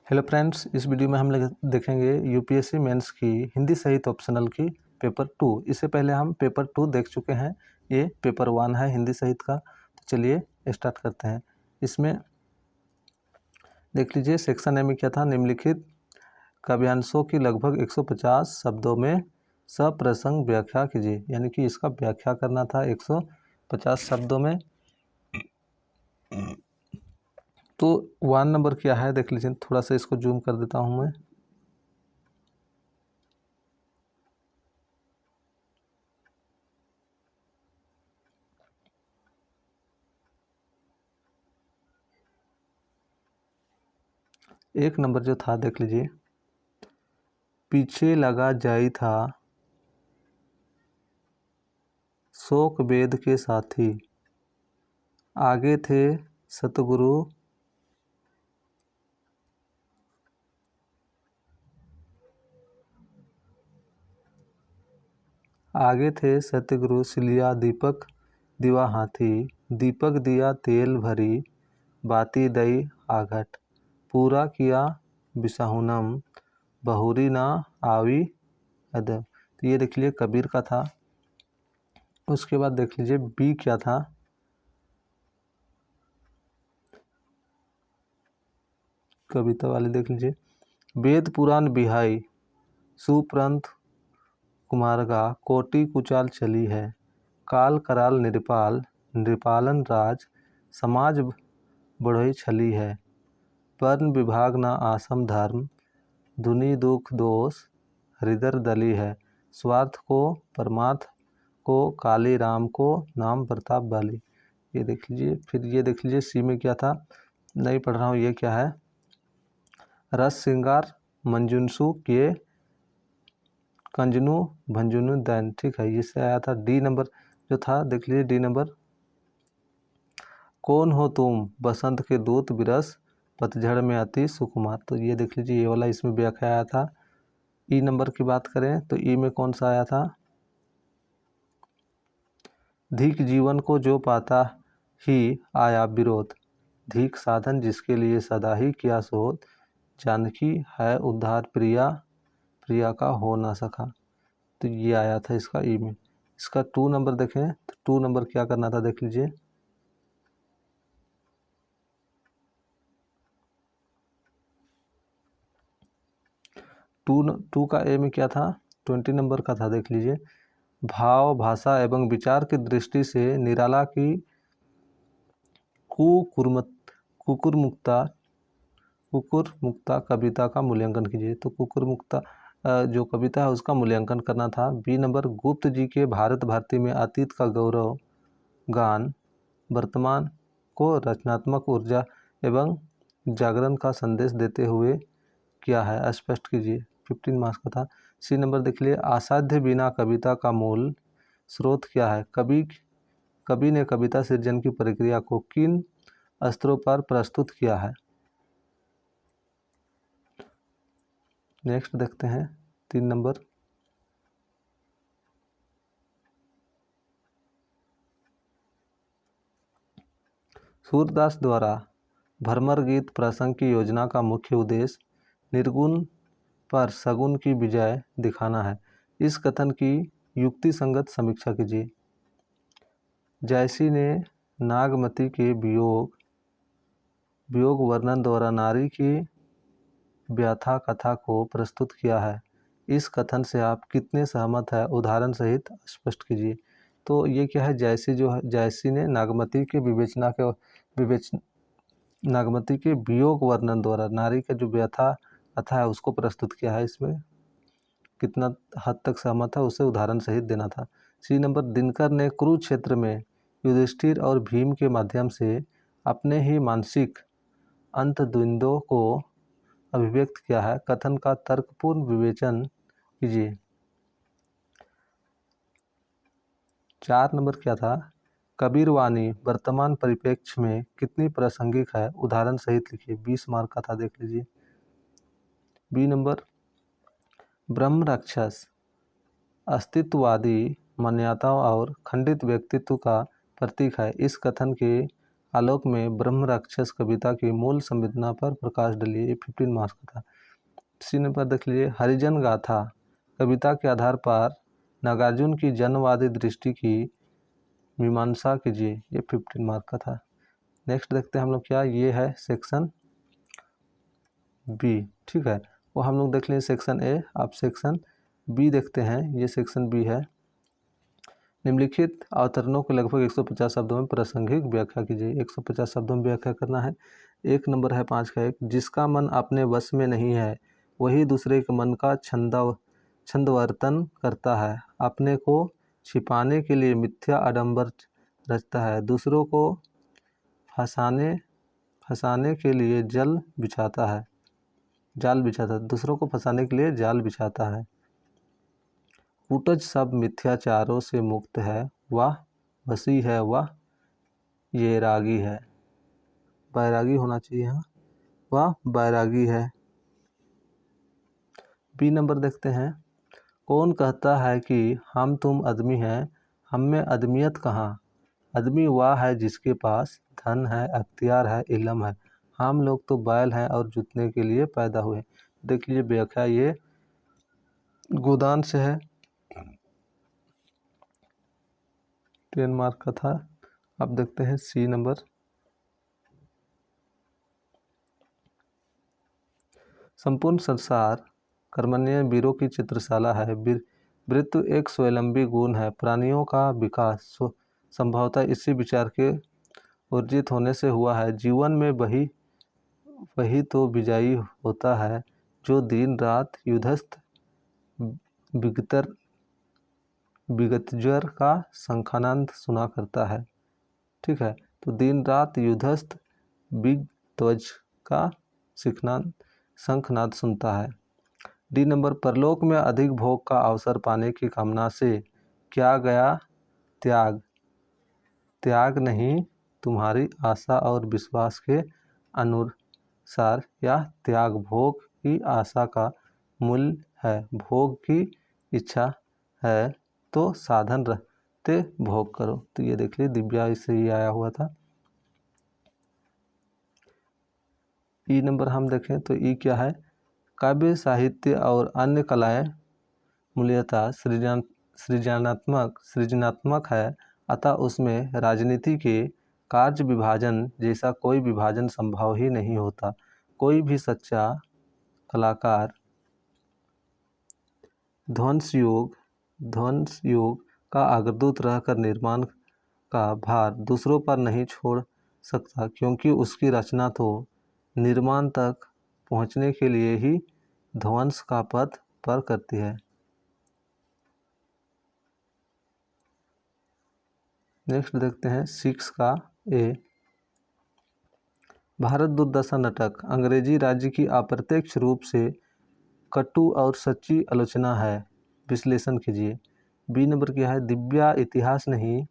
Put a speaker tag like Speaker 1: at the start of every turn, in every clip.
Speaker 1: Hello friends, इस video में हम लोग देखेंगे यूपीएससी मेंस की हिंदी साहित्य ऑप्शनल की पेपर 2। इससे पहले हम पेपर 2 देख चुके हैं। ये पेपर 1 है हिंदी साहित्य का। तो चलिए स्टार्ट करते हैं। इसमें देख लीजिए सेक्शन ए में क्या था। निम्नलिखित काव्यांशों की लगभग 150 शब्दों में सप्रसंग व्याख्या कीजिए, यानी कि इसका व्याख्या करना था 150 शब्दों में। तो 1 नंबर क्या है देख लीजिए, थोड़ा सा इसको जूम कर देता हूँ मैं। एक नंबर जो था देख लीजिए, पीछे लगा जाई था शोक वेद के साथी, आगे थे सतगुरु सिलिया दीपक दिवा हाथी, दीपक दिया तेल भरी, बाती दई आघट, पूरा किया बिसाहुनम, बहुरी ना आवी अदब। तो ये देख लीजिए कबीर का था। उसके बाद देख लीजिए बी क्या था। कविता वाले देख लीजिए, वेद पुराण बिहाई, सुप्रंथ कुमारगा, कोटि कुचाल चली है, काल कराल निरपाल, नृपालन राज, समाज बढ़ोई छली है, वर्ण विभाग ना आसम धर्म, धुनि दुख दोष हृदय दली है, स्वार्थ को परमार्थ को, काली राम को नाम प्रताप बाली। ये देख लीजिए। फिर ये देख लीजिए सी में क्या था, नहीं पढ़ रहा हूँ। ये क्या है, रस श्रृंगार मंजुनसु किए कंजनु भंजुनु दैन। ठीक है, इससे आया था। डी नंबर जो था देख लीजिए, डी नंबर, कौन हो तुम बसंत के दूत विरस पतझड़ में अति सुकुमार। तो ये देख लीजिए, ये वाला इसमें व्याख्या आया था। ई नंबर की बात करें तो ई में कौन सा आया था, धीक जीवन को जो पाता ही आया विरोध, धीक साधन जिसके लिए सदा ही किया शोध, जानकी है उद्धार प्रिया, प्रिया का हो ना सका। तो ये आया था इसका ई में। इसका 2 नंबर देखें तो 2 नंबर क्या करना था देख लीजिए, टू का ए में क्या था, 20 नंबर का था देख लीजिए, भाव भाषा एवं विचार की दृष्टि से निराला की कुकुरमुक्ता कविता का मूल्यांकन कीजिए। तो कुकुरमुक्ता जो कविता है उसका मूल्यांकन करना था। बी नंबर, गुप्त जी के भारत भारती में अतीत का गौरव गान, वर्तमान को रचनात्मक ऊर्जा एवं जागरण का संदेश देते हुए क्या है स्पष्ट कीजिए। 15 मार्क्स का था। सी नंबर देख लिए, असाध्य बिना कविता का मूल स्रोत क्या है, कवि ने कविता सृजन की प्रक्रिया को किन स्तरों पर प्रस्तुत किया है। नेक्स्ट देखते हैं 3 नंबर, सूरदास द्वारा भ्रमर गीत प्रसंग की योजना का मुख्य उद्देश्य निर्गुण पर सगुण की विजय दिखाना है। इस कथन की युक्ति संगत समीक्षा कीजिए। जैसी ने नागमती के वियोग वर्णन द्वारा नारी की व्यथा कथा को प्रस्तुत किया है। इस कथन से आप कितने सहमत हैं, उदाहरण सहित स्पष्ट कीजिए। तो ये क्या है, जैसी जो है, जैसी ने नागमती के नागमती के वियोग वर्णन द्वारा नारी का जो व्यथा कथा है उसको प्रस्तुत किया है। इसमें कितना हद तक सहमत है उसे उदाहरण सहित देना था। सी नंबर, दिनकर ने कुरुक्षेत्र में युधिष्ठिर और भीम के माध्यम से अपने ही मानसिक अंतद्वंद्वों को अभिव्यक्त किया है। कथन का तर्कपूर्ण विवेचन कीजिए। 4 नंबर क्या था, कबीर वाणी वर्तमान परिप्रेक्ष्य में कितनी प्रासंगिक है, उदाहरण सहित लिखिए। 20 मार्क का था देख लीजिए। बी नंबर, ब्रह्म राक्षस अस्तित्ववादी मान्यताओं और खंडित व्यक्तित्व का प्रतीक है। इस कथन के आलोक में ब्रह्म राक्षस कविता की मूल संवेदना पर प्रकाश डालिए। ये 15 मार्क्स का था। सी नंबर देख लीजिए, हरिजन गाथा कविता के आधार पर नागार्जुन की जनवादी दृष्टि की मीमांसा कीजिए। ये 15 मार्क का था। नेक्स्ट देखते हैं हम लोग क्या, ये है सेक्शन बी, ठीक है। वो हम लोग देख लें सेक्शन ए, आप सेक्शन बी देखते हैं। ये सेक्शन बी है। निम्नलिखित अवतरणों को लगभग 150 शब्दों में प्रासंगिक व्याख्या कीजिए। 150 शब्दों में व्याख्या करना है। एक नंबर है 5 का, एक, जिसका मन अपने वश में नहीं है वही दूसरे के मन का छंदवर्तन करता है, अपने को छिपाने के लिए मिथ्या आडंबर रचता है, दूसरों को फंसाने के लिए जाल बिछाता है, दूसरों को फंसाने के लिए जाल बिछाता है। कुटज सब मिथ्याचारों से मुक्त है, वह वसी है, वह ये रागी है। बैरागी होना चाहिए यहाँ, वह बैरागी है। बी नंबर देखते हैं, कौन कहता है कि हम तुम आदमी हैं, हम में आदमियत कहाँ। आदमी वह है जिसके पास धन है, अख्तियार है, इल्म है। हम लोग तो बैल हैं और जुतने के लिए पैदा हुए। देख लीजिए व्याख्या, ये गोदान से है, 10 मार्क का था। अब देखते हैं सी नंबर, संपूर्ण संसार कर्मण्य वीरों की चित्रशाला है। वृत्व एक स्वावलंबी गुण है। प्राणियों का विकास संभवतः इसी विचार के अर्जित होने से हुआ है। जीवन में वही तो विजयी होता है जो दिन रात युद्धस्थ विगतज्वर का शंखानंद सुना करता है, ठीक है। तो दिन रात युद्धस्थ विगतज्वर का शंखनाद सुनता है। डी नंबर, परलोक में अधिक भोग का अवसर पाने की कामना से क्या गया त्याग नहीं, तुम्हारी आशा और विश्वास के अनुसार यह त्याग भोग की आशा का मूल्य है। भोग की इच्छा है तो साधन रहते भोग करो। तो ये देख लीजिए दिव्या इससे ही आया हुआ था। ई नंबर हम देखें तो ई क्या है, काव्य साहित्य और अन्य कलाएं मूल्यतः सृजनात्मक है, अतः उसमें राजनीति के कार्य विभाजन जैसा कोई विभाजन संभव ही नहीं होता। कोई भी सच्चा कलाकार ध्वंस योग का अग्रदूत रहकर निर्माण का भार दूसरों पर नहीं छोड़ सकता, क्योंकि उसकी रचना तो निर्माण तक पहुंचने के लिए ही ध्वंस का पथ पर करती है। नेक्स्ट देखते हैं 6 का ए, भारत दुर्दशा नाटक अंग्रेजी राज्य की अप्रत्यक्ष रूप से कटु और सच्ची आलोचना है, विश्लेषण कीजिए। बी नंबर क्या है, दिव्या इतिहास नहीं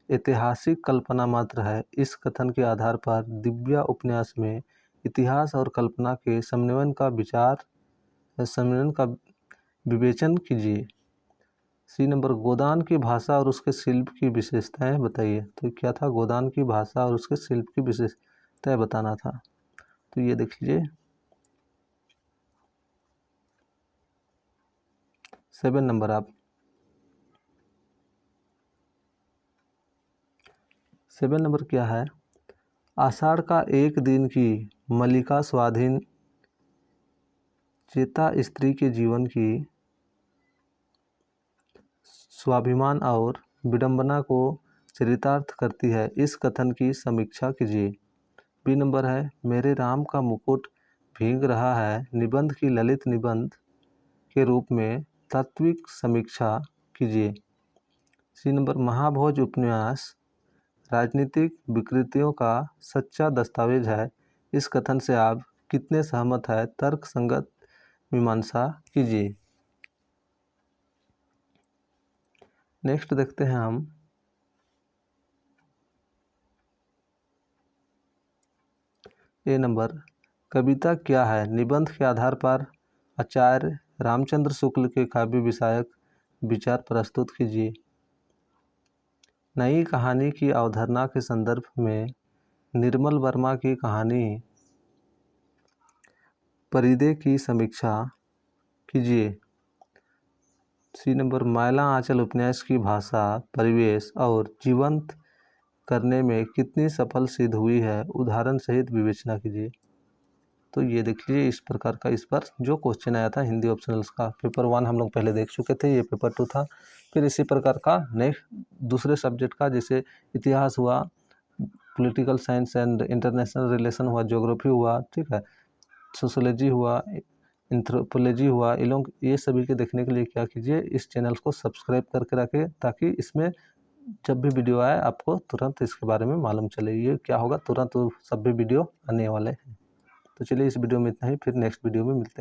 Speaker 1: ऐतिहासिक कल्पना मात्र है। इस कथन के आधार पर दिव्या उपन्यास में इतिहास और कल्पना के समन्वय का विवेचन कीजिए। सी नंबर, गोदान की भाषा और उसके शिल्प की विशेषताएं बताइए। तो क्या था, गोदान की भाषा और उसके शिल्प की विशेषताएं बताना था। तो ये देख लीजिए 7 नंबर, आप 7 नंबर क्या है, आषाढ़ का एक दिन की मल्लिका स्वाधीन चेता स्त्री के जीवन की स्वाभिमान और विडंबना को चरितार्थ करती है। इस कथन की समीक्षा कीजिए। बी नंबर है, मेरे राम का मुकुट भीग रहा है, निबंध की ललित निबंध के रूप में तात्विक समीक्षा कीजिए। सी नंबर, महाभोज उपन्यास राजनीतिक विकृतियों का सच्चा दस्तावेज है। इस कथन से आप कितने सहमत है, तर्क संगत मीमांसा कीजिए। नेक्स्ट देखते हैं हम ए नंबर, कविता क्या है, निबंध के आधार पर आचार्य रामचंद्र शुक्ल के काव्य विषयक विचार प्रस्तुत कीजिए। नई कहानी की अवधारणा के संदर्भ में निर्मल वर्मा की कहानी परिदे की समीक्षा कीजिए। सी नंबर, मैला आंचल उपन्यास की भाषा, परिवेश और जीवंत करने में कितनी सफल सिद्ध हुई है, उदाहरण सहित विवेचना कीजिए। तो ये देख लीजिए, इस प्रकार का इस पर जो क्वेश्चन आया था हिंदी ऑप्शनल्स का, पेपर 1 हम लोग पहले देख चुके थे, ये पेपर 2 था। फिर इसी प्रकार का नेक्स्ट दूसरे सब्जेक्ट का, जैसे इतिहास हुआ, political science and international relation हुआ, ज्योग्राफी हुआ, ठीक है, सोशोलॉजी हुआ, एंथ्रोपोलॉजी हुआ, ये लोग ये सभी के देखने के लिए क्या कीजिए, इस चैनल को सब्सक्राइब करके रखें, ताकि इसमें जब भी वीडियो आए आपको तुरंत इसके बारे में मालूम चले। ये क्या होगा, तुरंत सब भी वीडियो आने वाले हैं। तो चलिए, इस वीडियो में इतना ही, फिर नेक्स्ट वीडियो में मिलते हैं।